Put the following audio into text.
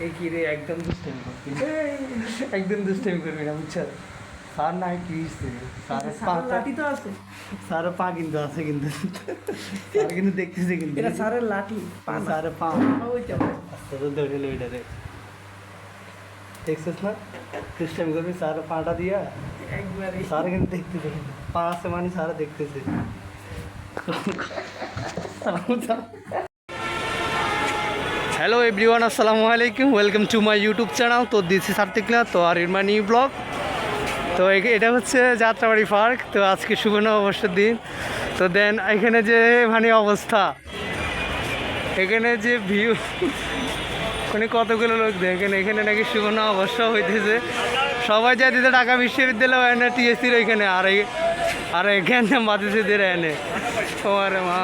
এই কি রে, একদম দুষ্টামি করবি, একদম দুষ্টামি করবি না, বুঝছো? স্যার না প্লিজ, লাঠি তো আছে, স্যারের পা কিন্তু আছে, কিন্তু স্যার কিন্তু দেখতেছে, কিন্তু এটা স্যারের লাঠি, স্যারের পা ওইটা আস্তে ধরে লো ওইটা রে, দেখছিস না? দুষ্টামি করবি স্যারের পাটা দিয়া একবারে, স্যার কিন্তু দেখতেছে, পা আছে মানে স্যার দেখতেছে। হ্যালো এভরিওয়ান, আসসালামু আলাইকুম, welcome to my YouTube channel. তো দিস ইজ সার্তিকলা, তো আর ইন মাই নিউ ব্লগ। তো এটা হচ্ছে যাত্রাবাড়ি পার্ক। তো আজকে শুভ নববর্ষের দিন। তো দেন এখানে যে মানে অবস্থা, এখানে যে ভিউ, মানে কতগুলো লোক দেখেন, এখানে নাকি শুভ নববর্ষ হইতেছে, সবাই যাইতেছে ঢাকা বিশ্ববিদ্যালয় এনে টিএসসির ওইখানে, আর এখানে বাঁধেছে এনে তোমার মা